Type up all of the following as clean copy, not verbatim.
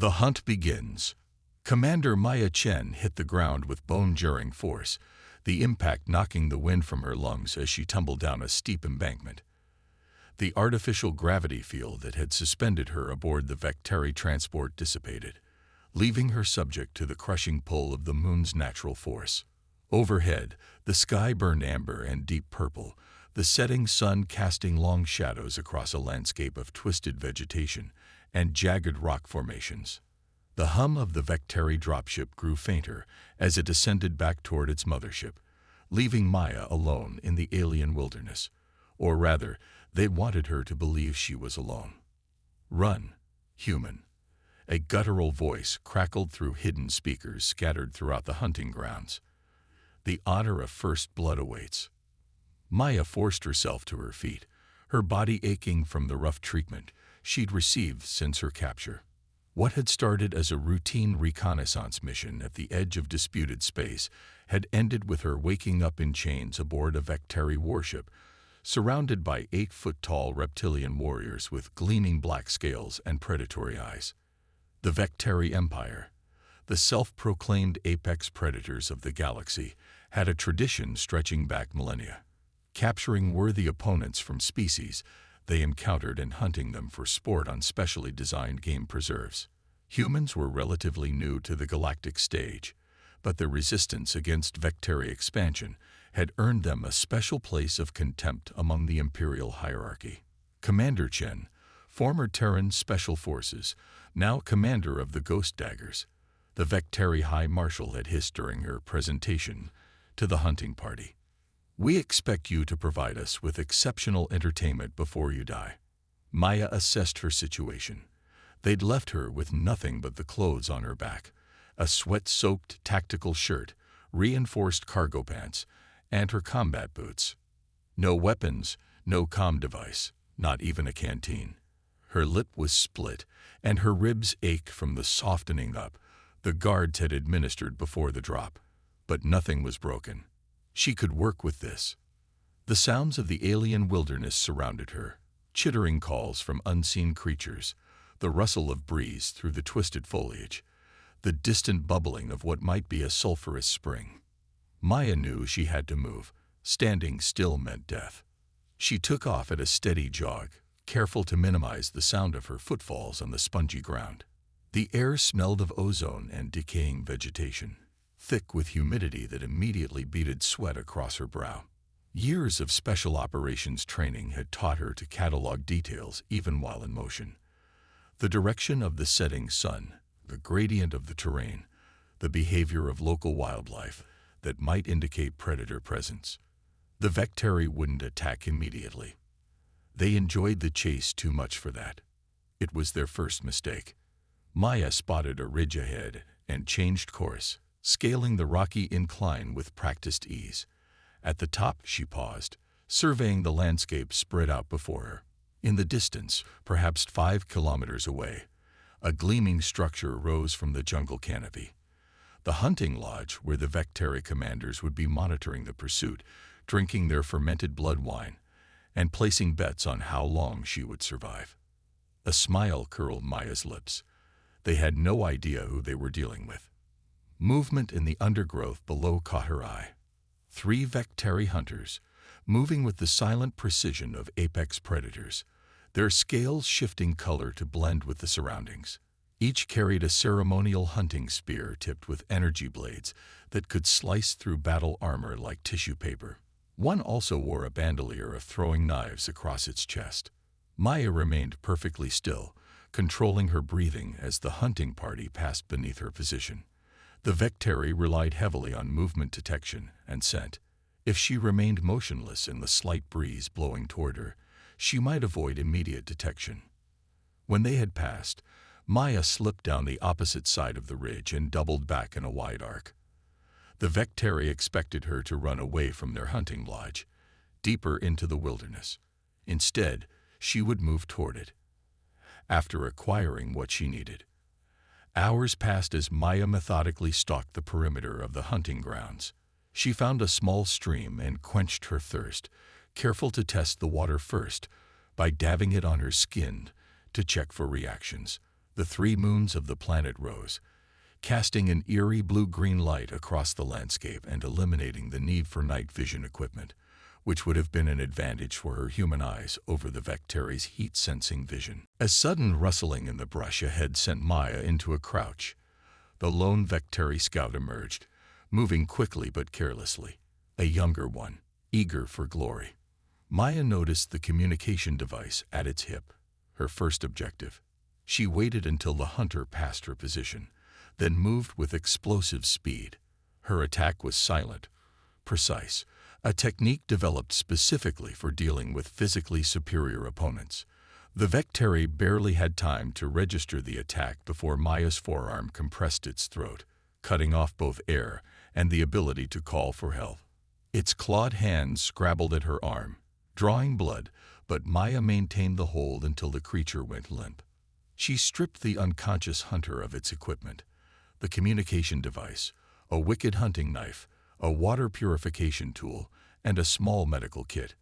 The hunt begins. Commander Maya Chen hit the ground with bone-jarring force, the impact knocking the wind from her lungs as she tumbled down a steep embankment. The artificial gravity field that had suspended her aboard the Vectari transport dissipated, leaving her subject to the crushing pull of the moon's natural force. Overhead, the sky burned amber and deep purple, the setting sun casting long shadows across a landscape of twisted vegetation and jagged rock formations. The hum of the Vectari dropship grew fainter as it ascended back toward its mothership, leaving Maya alone in the alien wilderness. Or rather, they wanted her to believe she was alone. "Run, human." A guttural voice crackled through hidden speakers scattered throughout the hunting grounds. "The honor of first blood awaits." Maya forced herself to her feet, her body aching from the rough treatment she'd received since her capture. What had started as a routine reconnaissance mission at the edge of disputed space had ended with her waking up in chains aboard a Vectari warship, surrounded by 8-foot-tall reptilian warriors with gleaming black scales and predatory eyes. The Vectari Empire, the self-proclaimed apex predators of the galaxy, had a tradition stretching back millennia, capturing worthy opponents from species they encountered and hunting them for sport on specially designed game preserves. Humans were relatively new to the galactic stage, but their resistance against Vectari expansion had earned them a special place of contempt among the Imperial hierarchy. Commander Chen, former Terran Special Forces, now commander of the Ghost Daggers, the Vectari High Marshal had hissed during her presentation to the hunting party. "We expect you to provide us with exceptional entertainment before you die." Maya assessed her situation. They'd left her with nothing but the clothes on her back, a sweat-soaked tactical shirt, reinforced cargo pants, and her combat boots. No weapons, no comm device, not even a canteen. Her lip was split, and her ribs ached from the softening up the guards had administered before the drop. But nothing was broken. She could work with this. The sounds of the alien wilderness surrounded her, chittering calls from unseen creatures, the rustle of breeze through the twisted foliage, the distant bubbling of what might be a sulphurous spring. Maya knew she had to move. Standing still meant death. She took off at a steady jog, careful to minimize the sound of her footfalls on the spongy ground. The air smelled of ozone and decaying vegetation, thick with humidity that immediately beaded sweat across her brow. Years of special operations training had taught her to catalog details even while in motion. The direction of the setting sun, the gradient of the terrain, the behavior of local wildlife that might indicate predator presence. The Vectari wouldn't attack immediately. They enjoyed the chase too much for that. It was their first mistake. Maya spotted a ridge ahead and changed course, scaling the rocky incline with practiced ease. At the top, she paused, surveying the landscape spread out before her. In the distance, perhaps 5 kilometers away, a gleaming structure rose from the jungle canopy. The hunting lodge where the Vectari commanders would be monitoring the pursuit, drinking their fermented blood wine, and placing bets on how long she would survive. A smile curled Maya's lips. They had no idea who they were dealing with. Movement in the undergrowth below caught her eye. 3 Vectari hunters, moving with the silent precision of apex predators, their scales shifting color to blend with the surroundings. Each carried a ceremonial hunting spear tipped with energy blades that could slice through battle armor like tissue paper. One also wore a bandolier of throwing knives across its chest. Maya remained perfectly still, controlling her breathing as the hunting party passed beneath her position. The Vectari relied heavily on movement detection and scent. If she remained motionless in the slight breeze blowing toward her, she might avoid immediate detection. When they had passed, Maya slipped down the opposite side of the ridge and doubled back in a wide arc. The Vectari expected her to run away from their hunting lodge, deeper into the wilderness. Instead, she would move toward it. After acquiring what she needed, hours passed as Maya methodically stalked the perimeter of the hunting grounds. She found a small stream and quenched her thirst, careful to test the water first by dabbing it on her skin to check for reactions. The 3 moons of the planet rose, casting an eerie blue-green light across the landscape and eliminating the need for night vision equipment, which would have been an advantage for her human eyes over the Vectari's heat-sensing vision. A sudden rustling in the brush ahead sent Maya into a crouch. The lone Vectari scout emerged, moving quickly but carelessly, a younger one, eager for glory. Maya noticed the communication device at its hip, her first objective. She waited until the hunter passed her position, then moved with explosive speed. Her attack was silent, precise, a technique developed specifically for dealing with physically superior opponents. The Vectari barely had time to register the attack before Maya's forearm compressed its throat, cutting off both air and the ability to call for help. Its clawed hands scrabbled at her arm, drawing blood, but Maya maintained the hold until the creature went limp. She stripped the unconscious hunter of its equipment, the communication device, a wicked hunting knife, a water purification tool, and a small medical kit.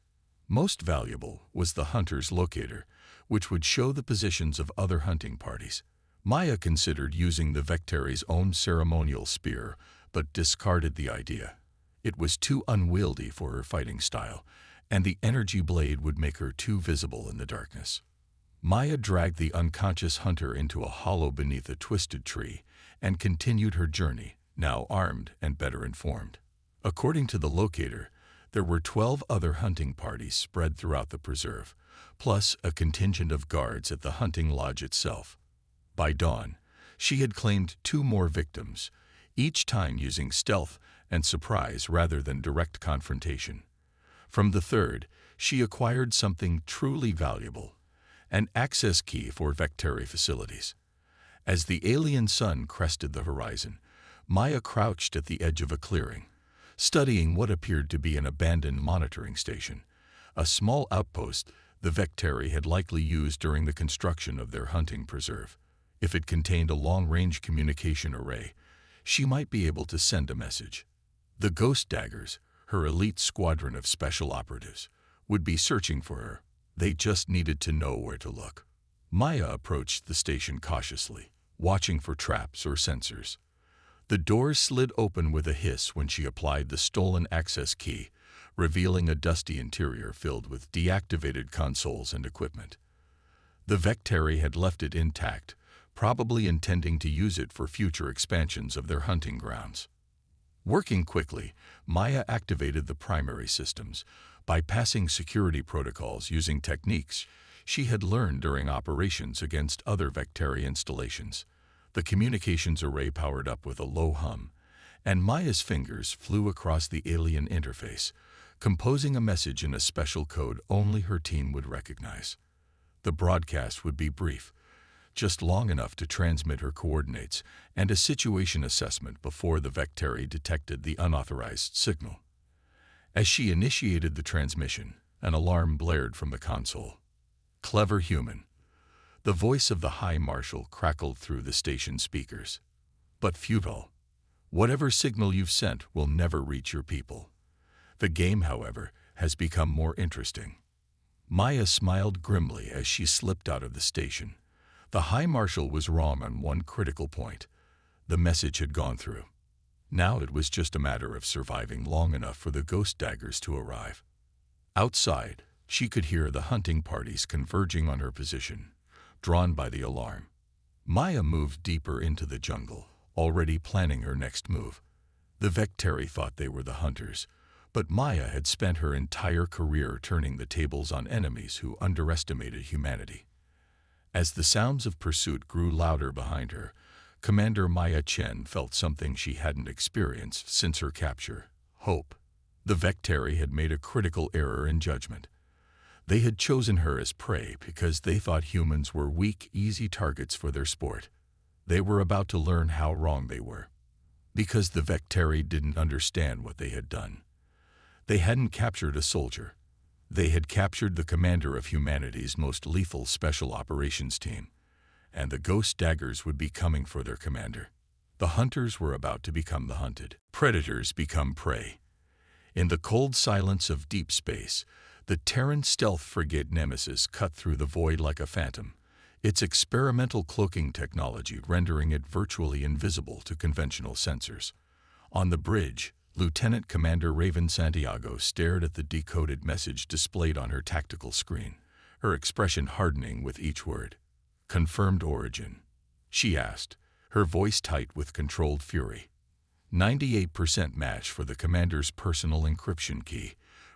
Most valuable was the hunter's locator, which would show the positions of other hunting parties. Maya considered using the Vectari's own ceremonial spear, but discarded the idea. It was too unwieldy for her fighting style, and the energy blade would make her too visible in the darkness. Maya dragged the unconscious hunter into a hollow beneath a twisted tree and continued her journey, now armed and better informed. According to the locator, there were 12 other hunting parties spread throughout the preserve, plus a contingent of guards at the hunting lodge itself. By dawn, she had claimed 2 more victims, each time using stealth and surprise rather than direct confrontation. From the third, she acquired something truly valuable, an access key for Vectari facilities. As the alien sun crested the horizon, Maya crouched at the edge of a clearing, studying what appeared to be an abandoned monitoring station, a small outpost the Vectari had likely used during the construction of their hunting preserve. If it contained a long-range communication array, she might be able to send a message. The Ghost Daggers, her elite squadron of special operatives, would be searching for her. They just needed to know where to look. Maya approached the station cautiously, watching for traps or sensors. The doors slid open with a hiss when she applied the stolen access key, revealing a dusty interior filled with deactivated consoles and equipment. The Vectari had left it intact, probably intending to use it for future expansions of their hunting grounds. Working quickly, Maya activated the primary systems, bypassing security protocols using techniques she had learned during operations against other Vectari installations. The communications array powered up with a low hum, and Maya's fingers flew across the alien interface, composing a message in a special code only her team would recognize. The broadcast would be brief, just long enough to transmit her coordinates and a situation assessment before the Vectari detected the unauthorized signal. As she initiated the transmission, an alarm blared from the console. "Clever human." The voice of the High Marshal crackled through the station speakers. "But futile. Whatever signal you've sent will never reach your people." The game, however, has become more interesting. Maya smiled grimly as she slipped out of the station. The High Marshal was wrong on one critical point. The message had gone through. Now it was just a matter of surviving long enough for the Ghost Daggers to arrive. Outside, she could hear the hunting parties converging on her position, drawn by the alarm. Maya moved deeper into the jungle, already planning her next move. The Vectari thought they were the hunters, but Maya had spent her entire career turning the tables on enemies who underestimated humanity. As the sounds of pursuit grew louder behind her, Commander Maya Chen felt something she hadn't experienced since her capture: hope. The Vectari had made a critical error in judgment. They had chosen her as prey because they thought humans were weak, easy targets for their sport. They were about to learn how wrong they were. Because the Vectari didn't understand what they had done. They hadn't captured a soldier. They had captured the commander of humanity's most lethal special operations team, and the Ghost Daggers would be coming for their commander. The hunters were about to become the hunted. Predators become prey. In the cold silence of deep space, the Terran stealth frigate Nemesis cut through the void like a phantom, its experimental cloaking technology rendering it virtually invisible to conventional sensors. On the bridge, Lieutenant Commander Raven Santiago stared at the decoded message displayed on her tactical screen, her expression hardening with each word. "Confirmed origin," she asked, her voice tight with controlled fury. 98% match for the commander's personal encryption key,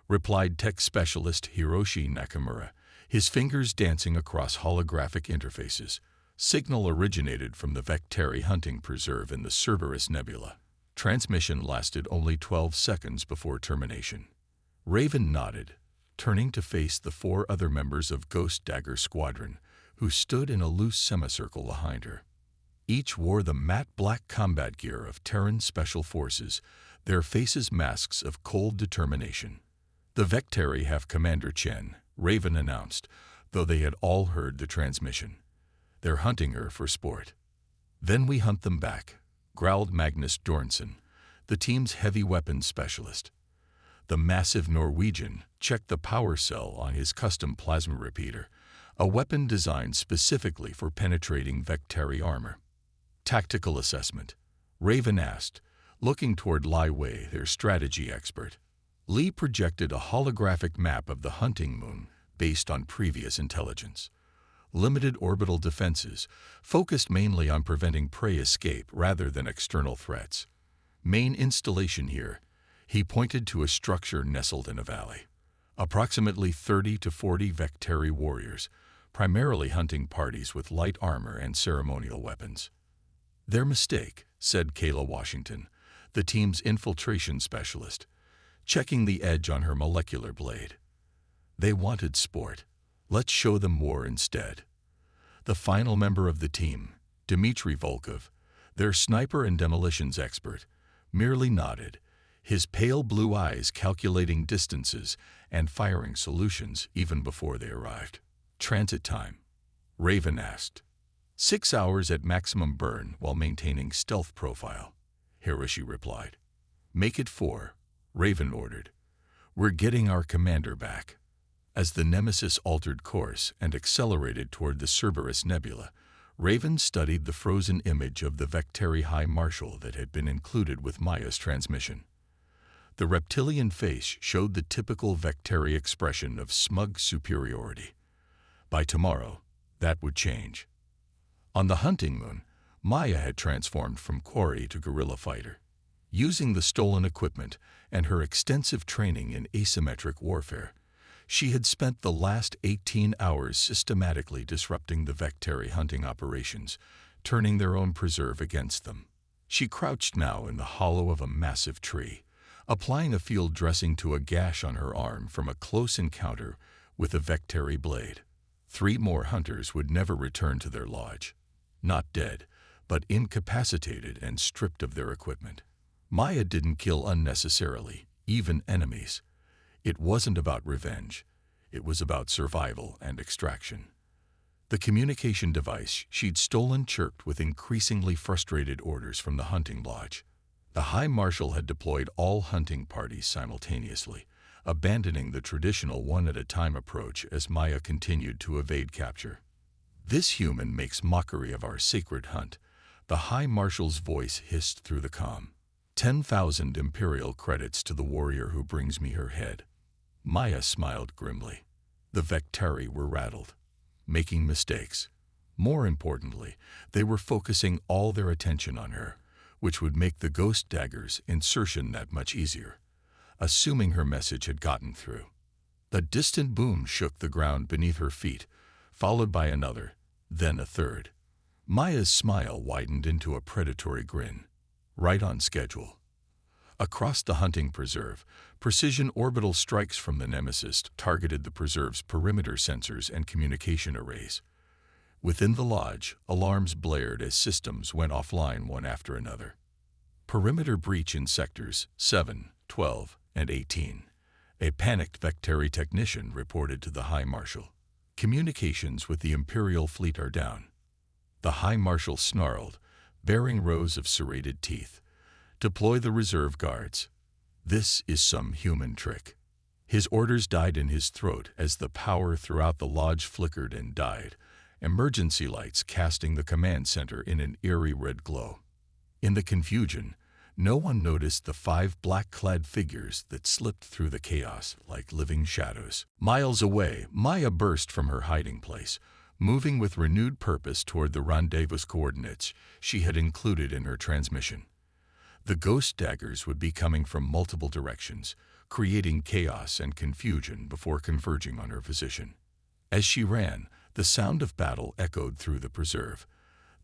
replied tech specialist Hiroshi Nakamura, his fingers dancing across holographic interfaces. Signal originated from the Vectari hunting preserve in the Cerberus Nebula. Transmission lasted only 12 seconds before termination. Raven nodded, turning to face the 4 other members of Ghost Dagger Squadron, who stood in a loose semicircle behind her. Each wore the matte black combat gear of Terran Special Forces, their faces masks of cold determination. "The Vectari have Commander Chen," Raven announced, though they had all heard the transmission. "They're hunting her for sport." "Then we hunt them back," growled Magnus Dornson, the team's heavy weapons specialist. The massive Norwegian checked the power cell on his custom plasma repeater, a weapon designed specifically for penetrating Vectari armor. "Tactical assessment," Raven asked, looking toward Lai Wei, their strategy expert. Li projected a holographic map of the hunting moon based on previous intelligence. Limited orbital defenses, focused mainly on preventing prey escape rather than external threats. Main installation here, he pointed to a structure nestled in a valley. Approximately 30 to 40 Vectari warriors, primarily hunting parties with light armor and ceremonial weapons. "Their mistake," said Kayla Washington, the team's infiltration specialist, checking the edge on her molecular blade. "They wanted sport. Let's show them war instead." The final member of the team, Dmitry Volkov, their sniper and demolitions expert, merely nodded, his pale blue eyes calculating distances and firing solutions even before they arrived. "Transit time?" Raven asked. 6 hours at maximum burn while maintaining stealth profile," Hiroshi replied. "Make it 4, Raven ordered. "We're getting our commander back." As the Nemesis altered course and accelerated toward the Cerberus Nebula, Raven studied the frozen image of the Vectari High Marshal that had been included with Maya's transmission. The reptilian face showed the typical Vectari expression of smug superiority. By tomorrow, that would change. On the hunting moon, Maya had transformed from quarry to guerrilla fighter. Using the stolen equipment and her extensive training in asymmetric warfare, she had spent the last 18 hours systematically disrupting the Vectari hunting operations, turning their own preserve against them. She crouched now in the hollow of a massive tree, applying a field dressing to a gash on her arm from a close encounter with a Vectari blade. 3 more hunters would never return to their lodge. Not dead, but incapacitated and stripped of their equipment. Maya didn't kill unnecessarily, even enemies. It wasn't about revenge. It was about survival and extraction. The communication device she'd stolen chirped with increasingly frustrated orders from the hunting lodge. The High Marshal had deployed all hunting parties simultaneously, abandoning the traditional one-at-a-time approach as Maya continued to evade capture. "This human makes mockery of our sacred hunt," the High Marshal's voice hissed through the comm. 10,000 Imperial credits to the warrior who brings me her head." Maya smiled grimly. The Vectari were rattled, making mistakes. More importantly, they were focusing all their attention on her, which would make the Ghost Dagger's insertion that much easier, assuming her message had gotten through. The distant boom shook the ground beneath her feet, followed by another, then a third. Maya's smile widened into a predatory grin. Right on schedule. Across the hunting preserve, precision orbital strikes from the Nemesis targeted the preserve's perimeter sensors and communication arrays. Within the lodge, alarms blared as systems went offline one after another. Perimeter breach in sectors 7, 12, and 18. A panicked Vectari technician reported to the High Marshal. "Communications with the Imperial fleet are down." The High Marshal snarled, baring rows of serrated teeth. "Deploy the reserve guards. This is some human trick." His orders died in his throat as the power throughout the lodge flickered and died, emergency lights casting the command center in an eerie red glow. In the confusion, no one noticed the 5 black-clad figures that slipped through the chaos like living shadows. Miles away, Maya burst from her hiding place, moving with renewed purpose toward the rendezvous coordinates she had included in her transmission. The ghost daggers would be coming from multiple directions, creating chaos and confusion before converging on her position. As she ran, the sound of battle echoed through the preserve,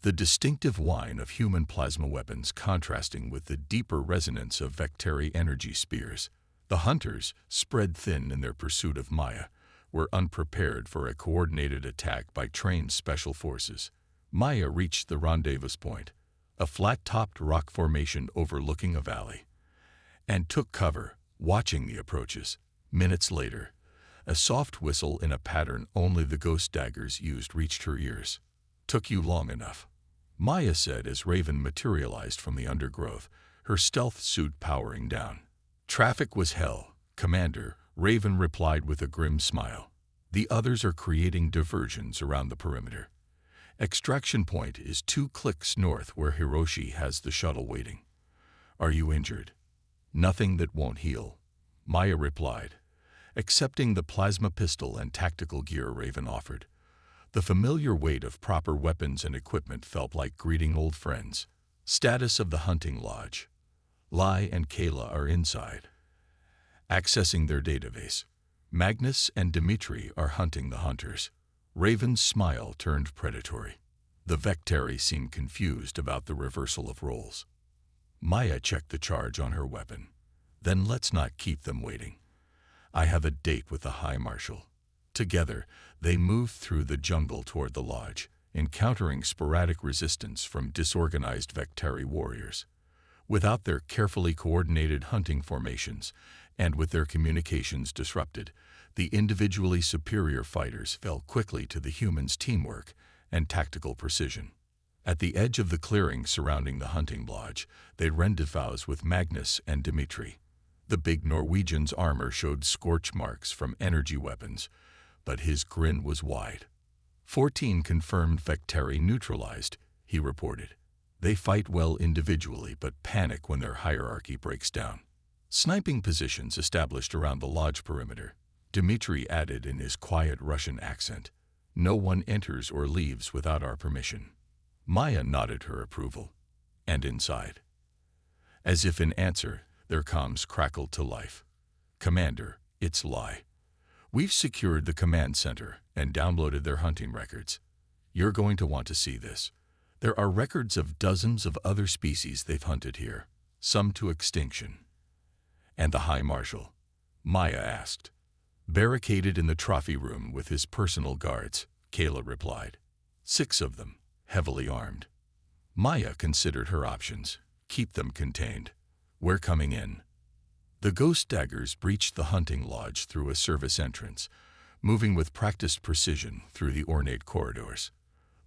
the distinctive whine of human plasma weapons contrasting with the deeper resonance of Vectari energy spears. The hunters, spread thin in their pursuit of Maya, were unprepared for a coordinated attack by trained special forces. Maya reached the rendezvous point, a flat-topped rock formation overlooking a valley, and took cover, watching the approaches. Minutes later, a soft whistle in a pattern only the ghost daggers used reached her ears. "Took you long enough," Maya said as Raven materialized from the undergrowth, her stealth suit powering down. "Traffic was hell, Commander," Raven replied with a grim smile. "The others are creating diversions around the perimeter. Extraction point is 2 clicks north where Hiroshi has the shuttle waiting." "Are you injured?" "Nothing that won't heal," Maya replied, accepting the plasma pistol and tactical gear Raven offered. The familiar weight of proper weapons and equipment felt like greeting old friends. Status of the hunting lodge. Lai and Kayla are inside, accessing their database. Magnus and Dimitri are hunting the hunters. Raven's smile turned predatory. The Vectari seemed confused about the reversal of roles. Maya checked the charge on her weapon. "Then let's not keep them waiting. I have a date with the High Marshal." Together, they moved through the jungle toward the lodge, encountering sporadic resistance from disorganized Vectari warriors. Without their carefully coordinated hunting formations, and with their communications disrupted, the individually superior fighters fell quickly to the humans' teamwork and tactical precision. At the edge of the clearing surrounding the hunting lodge, they rendezvoused with Magnus and Dimitri. The big Norwegian's armor showed scorch marks from energy weapons, but his grin was wide. 14 confirmed Vectari neutralized, he reported. They fight well individually but panic when their hierarchy breaks down. Sniping positions established around the lodge perimeter. Dimitri added in his quiet Russian accent, "No one enters or leaves without our permission." Maya nodded her approval. "And inside?" As if in answer, their comms crackled to life. "Commander, it's Lai. We've secured the command center and downloaded their hunting records. You're going to want to see this. There are records of dozens of other species they've hunted here, some to extinction." "And the High Marshal?" Maya asked. "Barricaded in the trophy room with his personal guards," Kayla replied. 6 of them, heavily armed. Maya considered her options. Keep them contained. "We're coming in." The ghost daggers breached the hunting lodge through a service entrance, moving with practiced precision through the ornate corridors.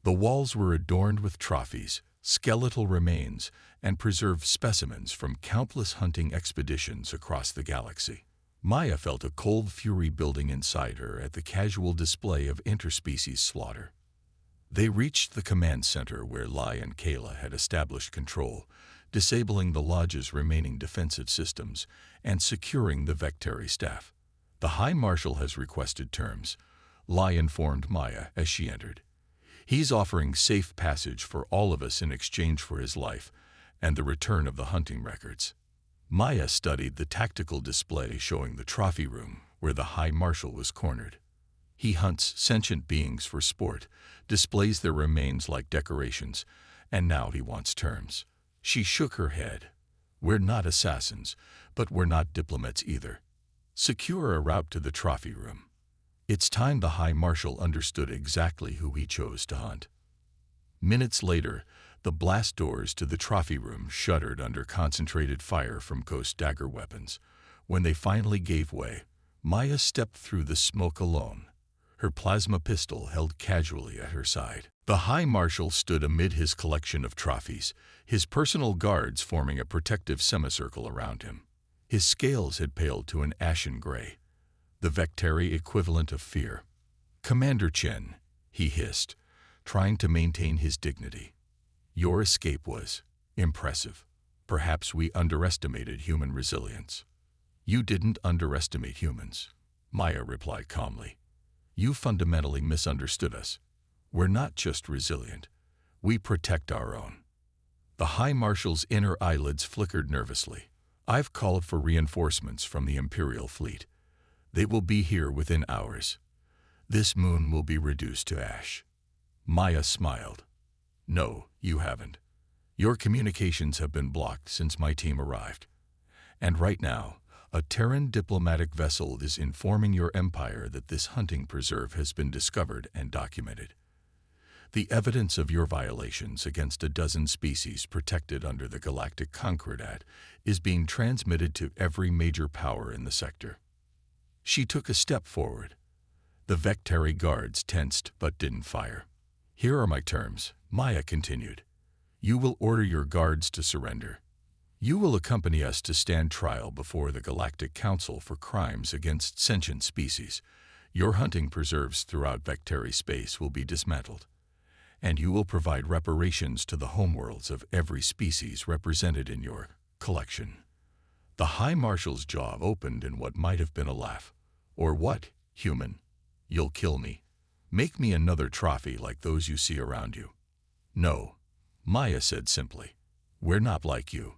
The walls were adorned with trophies, skeletal remains, and preserved specimens from countless hunting expeditions across the galaxy. Maya felt a cold fury building inside her at the casual display of interspecies slaughter. They reached the command center where Lai and Kayla had established control, disabling the lodge's remaining defensive systems and securing the Vectari staff. "The High Marshal has requested terms," Lai informed Maya as she entered. "He's offering safe passage for all of us in exchange for his life and the return of the hunting records." Maya studied the tactical display showing the trophy room where the High Marshal was cornered. "He hunts sentient beings for sport, displays their remains like decorations, and now he wants terms." She shook her head. "We're not assassins, but we're not diplomats either. Secure a route to the trophy room." It's time the High Marshal understood exactly who he chose to hunt. Minutes later, the blast doors to the trophy room shuddered under concentrated fire from ghost dagger weapons. When they finally gave way, Maya stepped through the smoke alone, her plasma pistol held casually at her side. The High Marshal stood amid his collection of trophies, his personal guards forming a protective semicircle around him. His scales had paled to an ashen gray, the Vectari equivalent of fear. "Commander Chen," he hissed, trying to maintain his dignity. Your escape was impressive. Perhaps we underestimated human resilience. You didn't underestimate humans, Maya replied calmly. You fundamentally misunderstood us. We're not just resilient. We protect our own. The High Marshal's inner eyelids flickered nervously. I've called for reinforcements from the Imperial fleet. They will be here within hours. This moon will be reduced to ash. Maya smiled. No, you haven't. Your communications have been blocked since my team arrived. And right now, a Terran diplomatic vessel is informing your empire that this hunting preserve has been discovered and documented. The evidence of your violations against a dozen species protected under the Galactic Concordat is being transmitted to every major power in the sector. She took a step forward. The Vectari guards tensed but didn't fire. Here are my terms, Maya continued. You will order your guards to surrender. You will accompany us to stand trial before the Galactic Council for crimes against sentient species. Your hunting preserves throughout Vectari space will be dismantled, and you will provide reparations to the homeworlds of every species represented in your collection. The High Marshal's jaw opened in what might have been a laugh. Or what, human? You'll kill me. Make me another trophy like those you see around you. No, Maya said simply. We're not like you.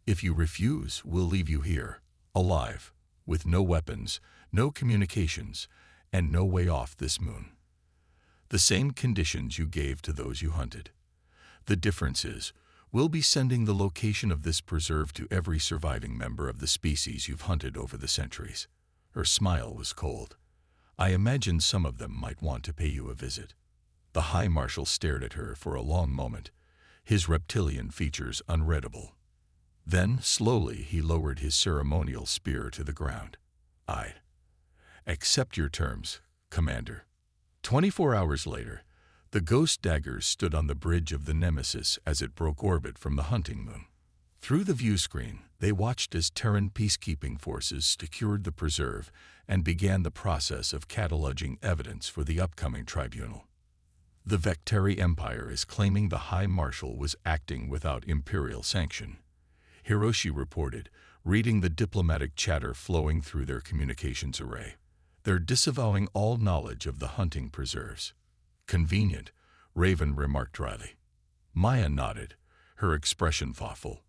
If you refuse, we'll leave you here, alive, with no weapons, no communications, and no way off this moon. The same conditions you gave to those you hunted. The difference is, we'll be sending the location of this preserve to every surviving member of the species you've hunted over the centuries. Her smile was cold. I imagine some of them might want to pay you a visit. The High Marshal stared at her for a long moment, his reptilian features unreadable. Then, slowly, he lowered his ceremonial spear to the ground. I accept your terms, Commander. 24 hours later, the ghost daggers stood on the bridge of the Nemesis as it broke orbit from the hunting moon. Through the view screen, they watched as Terran peacekeeping forces secured the preserve and began the process of cataloging evidence for the upcoming tribunal. The Vectari Empire is claiming the High Marshal was acting without Imperial sanction, Hiroshi reported, reading the diplomatic chatter flowing through their communications array. They're disavowing all knowledge of the hunting preserves. Convenient, Raven remarked dryly. Maya nodded, her expression thoughtful.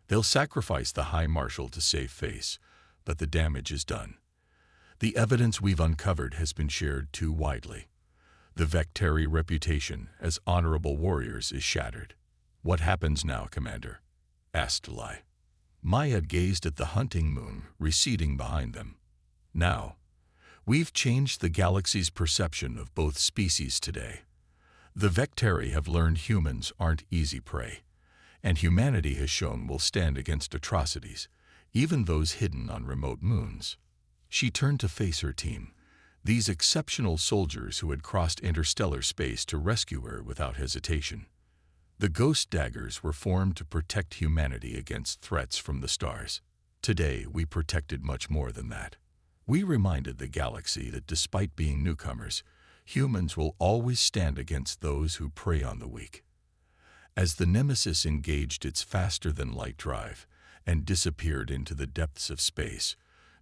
They'll sacrifice the High Marshal to save face, but the damage is done. The evidence we've uncovered has been shared too widely. The Vectari reputation as honorable warriors is shattered. What happens now, Commander? Asked Lai. Maya gazed at the hunting moon receding behind them. Now, we've changed the galaxy's perception of both species today. The Vectari have learned humans aren't easy prey, and humanity has shown will stand against atrocities, even those hidden on remote moons. She turned to face her team, these exceptional soldiers who had crossed interstellar space to rescue her without hesitation. The ghost daggers were formed to protect humanity against threats from the stars. Today, we protected much more than that. We reminded the galaxy that despite being newcomers, humans will always stand against those who prey on the weak. As the Nemesis engaged its faster-than-light drive and disappeared into the depths of space,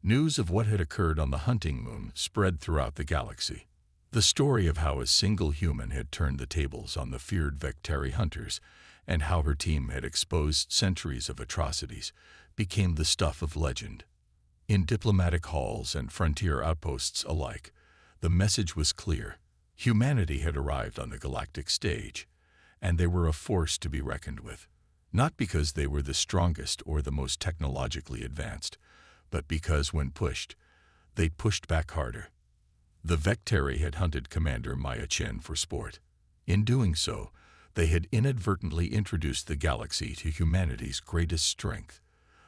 news of what had occurred on the hunting moon spread throughout the galaxy. The story of how a single human had turned the tables on the feared Vectari hunters and how her team had exposed centuries of atrocities became the stuff of legend. In diplomatic halls and frontier outposts alike, the message was clear. Humanity had arrived on the galactic stage, and they were a force to be reckoned with. Not because they were the strongest or the most technologically advanced, but because when pushed, they pushed back harder. The Vectari had hunted Commander Maya Chen for sport. In doing so, they had inadvertently introduced the galaxy to humanity's greatest strength,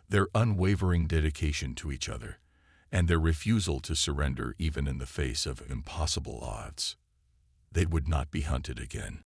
their unwavering dedication to each other, and their refusal to surrender even in the face of impossible odds. They would not be hunted again.